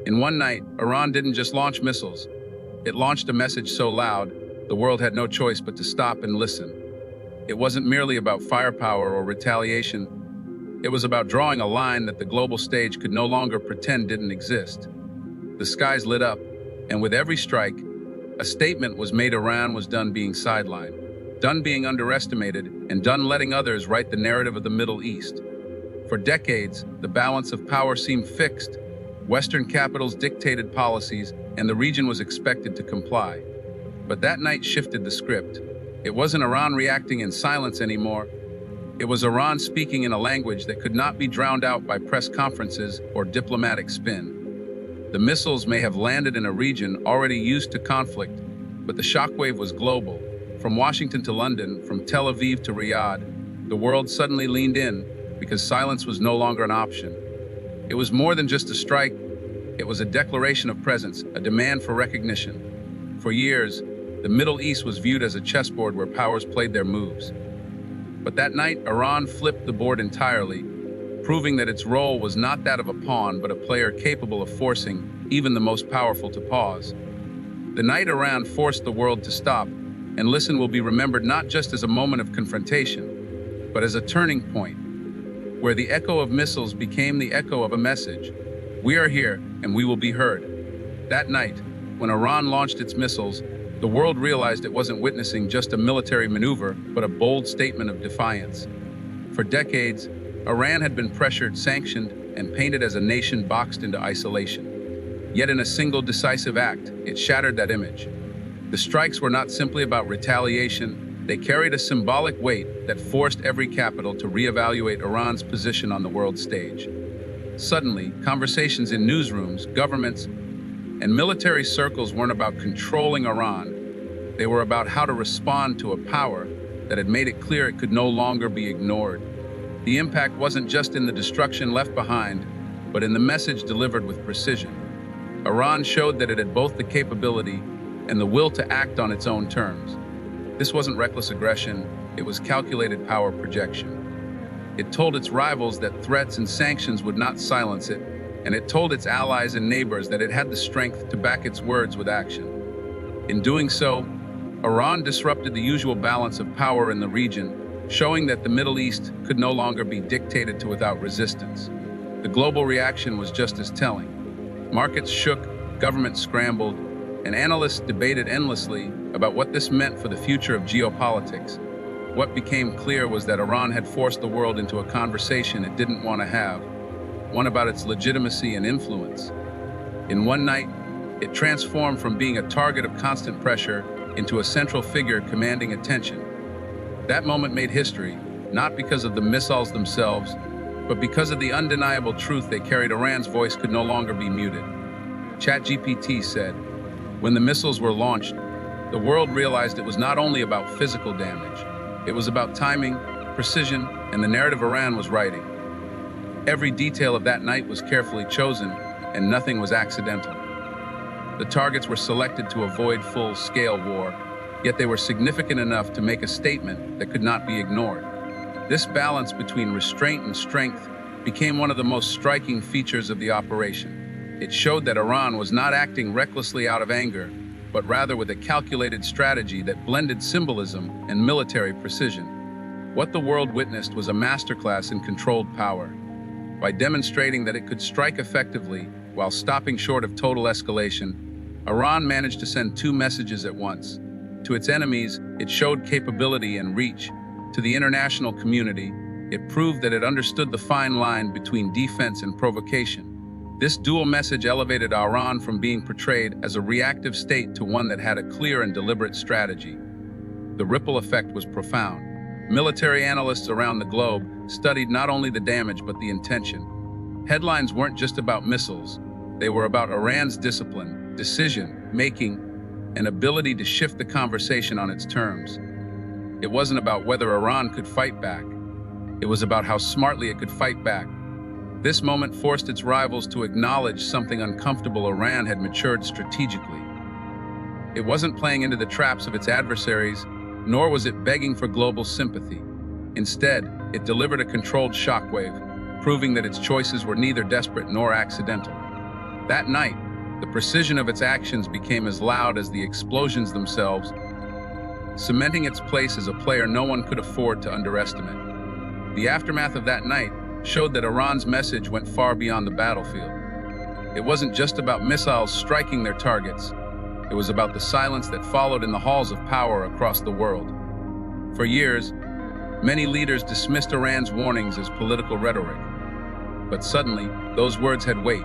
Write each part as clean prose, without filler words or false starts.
In one night, Iran didn't just launch missiles. It launched a message so loud, the world had no choice but to stop and listen. It wasn't merely about firepower or retaliation. It was about drawing a line that the global stage could no longer pretend didn't exist. The skies lit up, and with every strike, a statement was made: Iran was done being sidelined, done being underestimated, and done letting others write the narrative of the Middle East. For decades, the balance of power seemed fixed. Western capitals dictated policies, and the region was expected to comply. But that night shifted the script. It wasn't Iran reacting in silence anymore. It was Iran speaking in a language that could not be drowned out by press conferences or diplomatic spin. The missiles may have landed in a region already used to conflict, but the shockwave was global. From Washington to London, from Tel Aviv to Riyadh, the world suddenly leaned in because silence was no longer an option. It was more than just a strike. It was a declaration of presence, a demand for recognition. For years, the Middle East was viewed as a chessboard where powers played their moves. But that night, Iran flipped the board entirely, proving that its role was not that of a pawn, but a player capable of forcing even the most powerful to pause. The night Iran forced the world to stop and listen will be remembered not just as a moment of confrontation, but as a turning point, where the echo of missiles became the echo of a message. We are here, and we will be heard. That night, when Iran launched its missiles, the world realized it wasn't witnessing just a military maneuver, but a bold statement of defiance. For decades, Iran had been pressured, sanctioned, and painted as a nation boxed into isolation. Yet in a single decisive act, it shattered that image. The strikes were not simply about retaliation. They carried a symbolic weight that forced every capital to reevaluate Iran's position on the world stage. Suddenly, conversations in newsrooms, governments, and military circles weren't about controlling Iran. They were about how to respond to a power that had made it clear it could no longer be ignored. The impact wasn't just in the destruction left behind, but in the message delivered with precision. Iran showed that it had both the capability and the will to act on its own terms. This wasn't reckless aggression, it was calculated power projection. It told its rivals that threats and sanctions would not silence it, and it told its allies and neighbors that it had the strength to back its words with action. In doing so, Iran disrupted the usual balance of power in the region, showing that the Middle East could no longer be dictated to without resistance. The global reaction was just as telling. Markets shook, governments scrambled, and analysts debated endlessly about what this meant for the future of geopolitics. What became clear was that Iran had forced the world into a conversation it didn't want to have, one about its legitimacy and influence. In one night, it transformed from being a target of constant pressure into a central figure commanding attention. That moment made history, not because of the missiles themselves, but because of the undeniable truth they carried. Iran's voice could no longer be muted. ChatGPT said, when the missiles were launched, the world realized it was not only about physical damage, it was about timing, precision, and the narrative Iran was writing. Every detail of that night was carefully chosen, and nothing was accidental. The targets were selected to avoid full-scale war, yet they were significant enough to make a statement that could not be ignored. This balance between restraint and strength became one of the most striking features of the operation. It showed that Iran was not acting recklessly out of anger, but rather with a calculated strategy that blended symbolism and military precision. What the world witnessed was a masterclass in controlled power. By demonstrating that it could strike effectively while stopping short of total escalation, Iran managed to send two messages at once. To its enemies, it showed capability and reach. To the international community, it proved that it understood the fine line between defense and provocation. This dual message elevated Iran from being portrayed as a reactive state to one that had a clear and deliberate strategy. The ripple effect was profound. Military analysts around the globe studied not only the damage but the intention. Headlines weren't just about missiles. They were about Iran's discipline, decision-making, and ability to shift the conversation on its terms. It wasn't about whether Iran could fight back. It was about how smartly it could fight back. This moment forced its rivals to acknowledge something uncomfortable. Iran had matured strategically. It wasn't playing into the traps of its adversaries, nor was it begging for global sympathy. Instead, it delivered a controlled shockwave, proving that its choices were neither desperate nor accidental. That night, the precision of its actions became as loud as the explosions themselves, cementing its place as a player no one could afford to underestimate. The aftermath of that night showed that Iran's message went far beyond the battlefield. It wasn't just about missiles striking their targets. It was about the silence that followed in the halls of power across the world. For years, many leaders dismissed Iran's warnings as political rhetoric. But suddenly, those words had weight.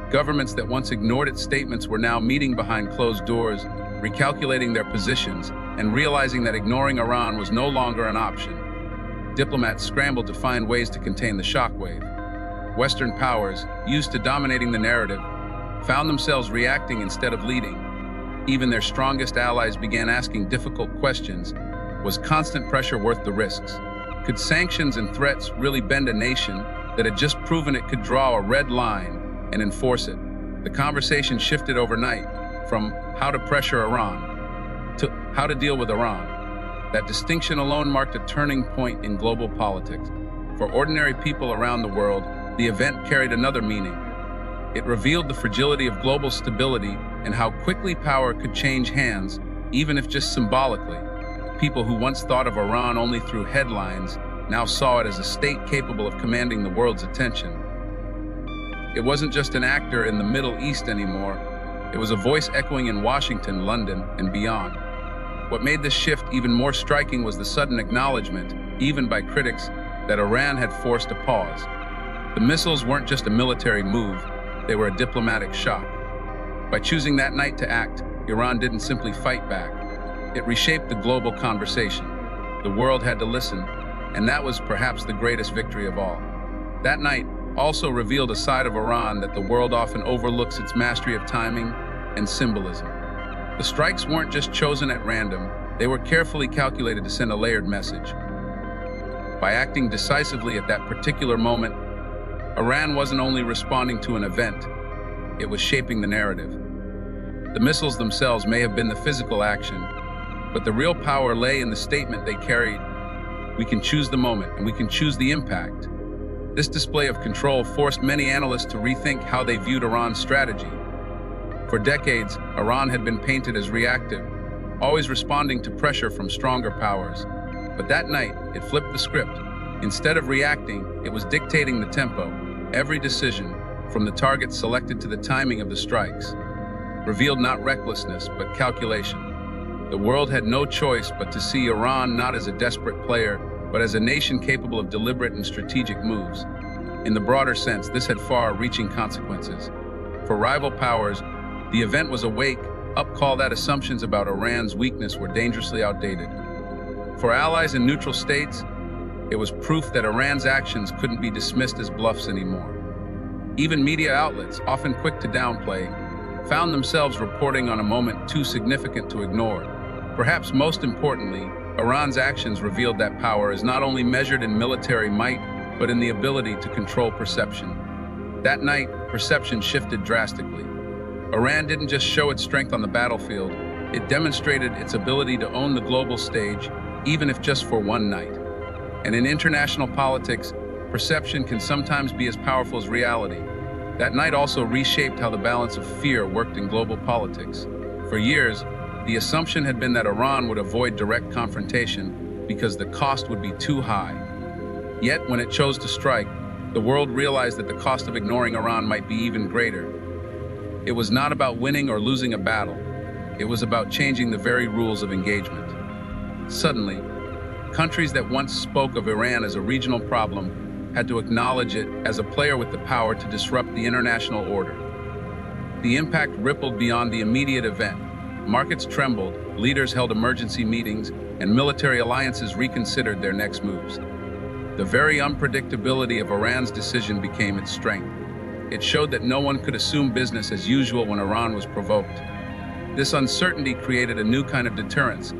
Governments that once ignored its statements were now meeting behind closed doors, recalculating their positions, and realizing that ignoring Iran was no longer an option. Diplomats scrambled to find ways to contain the shockwave. Western powers, used to dominating the narrative, found themselves reacting instead of leading. Even their strongest allies began asking difficult questions. Was constant pressure worth the risks? Could sanctions and threats really bend a nation that had just proven it could draw a red line and enforce it? The conversation shifted overnight from how to pressure Iran to how to deal with Iran. That distinction alone marked a turning point in global politics. For ordinary people around the world, the event carried another meaning. It revealed the fragility of global stability and how quickly power could change hands, even if just symbolically. People who once thought of Iran only through headlines now saw it as a state capable of commanding the world's attention. It wasn't just an actor in the Middle East anymore. It was a voice echoing in Washington, London, and beyond. What made this shift even more striking was the sudden acknowledgement, even by critics, that Iran had forced a pause. The missiles weren't just a military move, they were a diplomatic shock. By choosing that night to act, Iran didn't simply fight back. It reshaped the global conversation. The world had to listen, and that was perhaps the greatest victory of all. That night also revealed a side of Iran that the world often overlooks: its mastery of timing and symbolism. The strikes weren't just chosen at random, they were carefully calculated to send a layered message. By acting decisively at that particular moment, Iran wasn't only responding to an event, it was shaping the narrative. The missiles themselves may have been the physical action, but the real power lay in the statement they carried. We can choose the moment, and we can choose the impact. This display of control forced many analysts to rethink how they viewed Iran's strategy. For decades, Iran had been painted as reactive, always responding to pressure from stronger powers. But that night, it flipped the script. Instead of reacting, it was dictating the tempo. Every decision, from the targets selected to the timing of the strikes, revealed not recklessness, but calculation. The world had no choice but to see Iran not as a desperate player, but as a nation capable of deliberate and strategic moves. In the broader sense, this had far-reaching consequences. For rival powers, the event was a wake-up call that assumptions about Iran's weakness were dangerously outdated. For allies in neutral states, it was proof that Iran's actions couldn't be dismissed as bluffs anymore. Even media outlets, often quick to downplay, found themselves reporting on a moment too significant to ignore. Perhaps most importantly, Iran's actions revealed that power is not only measured in military might, but in the ability to control perception. That night, perception shifted drastically. Iran didn't just show its strength on the battlefield, it demonstrated its ability to own the global stage, even if just for one night. And in international politics, perception can sometimes be as powerful as reality. That night also reshaped how the balance of fear worked in global politics. For years, the assumption had been that Iran would avoid direct confrontation because the cost would be too high. Yet, when it chose to strike, the world realized that the cost of ignoring Iran might be even greater. It was not about winning or losing a battle. It was about changing the very rules of engagement. Suddenly, countries that once spoke of Iran as a regional problem had to acknowledge it as a player with the power to disrupt the international order. The impact rippled beyond the immediate event. Markets trembled, leaders held emergency meetings, and military alliances reconsidered their next moves. The very unpredictability of Iran's decision became its strength. It showed that no one could assume business as usual when Iran was provoked. This uncertainty created a new kind of deterrence,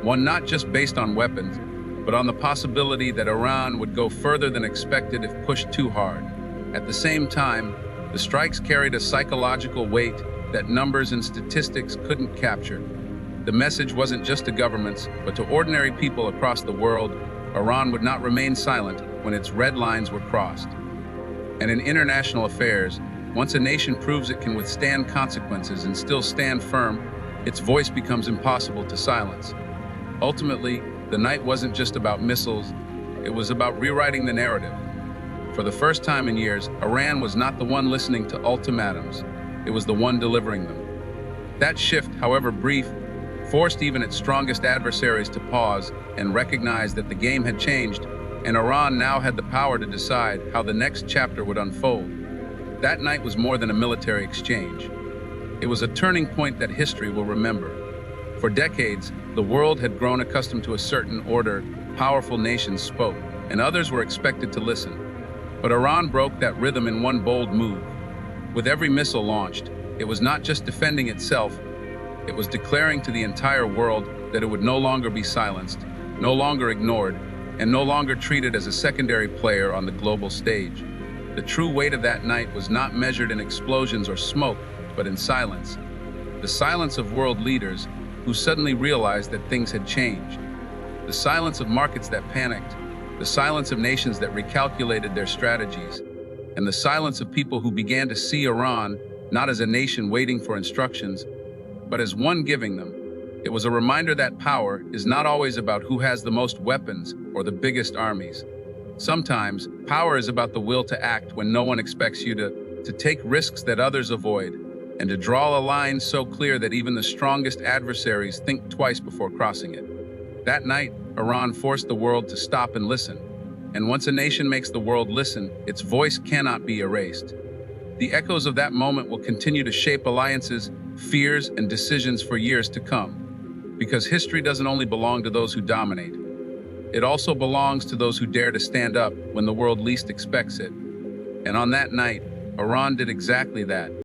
one not just based on weapons, but on the possibility that Iran would go further than expected if pushed too hard. At the same time, the strikes carried a psychological weight that numbers and statistics couldn't capture. The message wasn't just to governments, but to ordinary people across the world. Iran would not remain silent when its red lines were crossed. And in international affairs, Once a nation proves it can withstand consequences and still stand firm, its voice becomes impossible to silence. Ultimately, the night wasn't just about missiles, it was about rewriting the narrative. For the first time in years, Iran was not the one listening to ultimatums, it was the one delivering them. That shift, however brief, forced even its strongest adversaries to pause and recognize that the game had changed, and Iran now had the power to decide how the next chapter would unfold. That night was more than a military exchange. It was a turning point that history will remember. For decades, the world had grown accustomed to a certain order. Powerful nations spoke, and others were expected to listen. But Iran broke that rhythm in one bold move. With every missile launched, it was not just defending itself, it was declaring to the entire world that it would no longer be silenced, no longer ignored, and no longer treated as a secondary player on the global stage. The true weight of that night was not measured in explosions or smoke, but in silence. The silence of world leaders who suddenly realized that things had changed. The silence of markets that panicked, the silence of nations that recalculated their strategies, and the silence of people who began to see Iran not as a nation waiting for instructions, but as one giving them. It was a reminder that power is not always about who has the most weapons or the biggest armies. Sometimes, power is about the will to act when no one expects you to take risks that others avoid, and to draw a line so clear that even the strongest adversaries think twice before crossing it. That night, Iran forced the world to stop and listen. And once a nation makes the world listen, its voice cannot be erased. The echoes of that moment will continue to shape alliances, fears, and decisions for years to come. Because history doesn't only belong to those who dominate. It also belongs to those who dare to stand up when the world least expects it. And on that night, Iran did exactly that.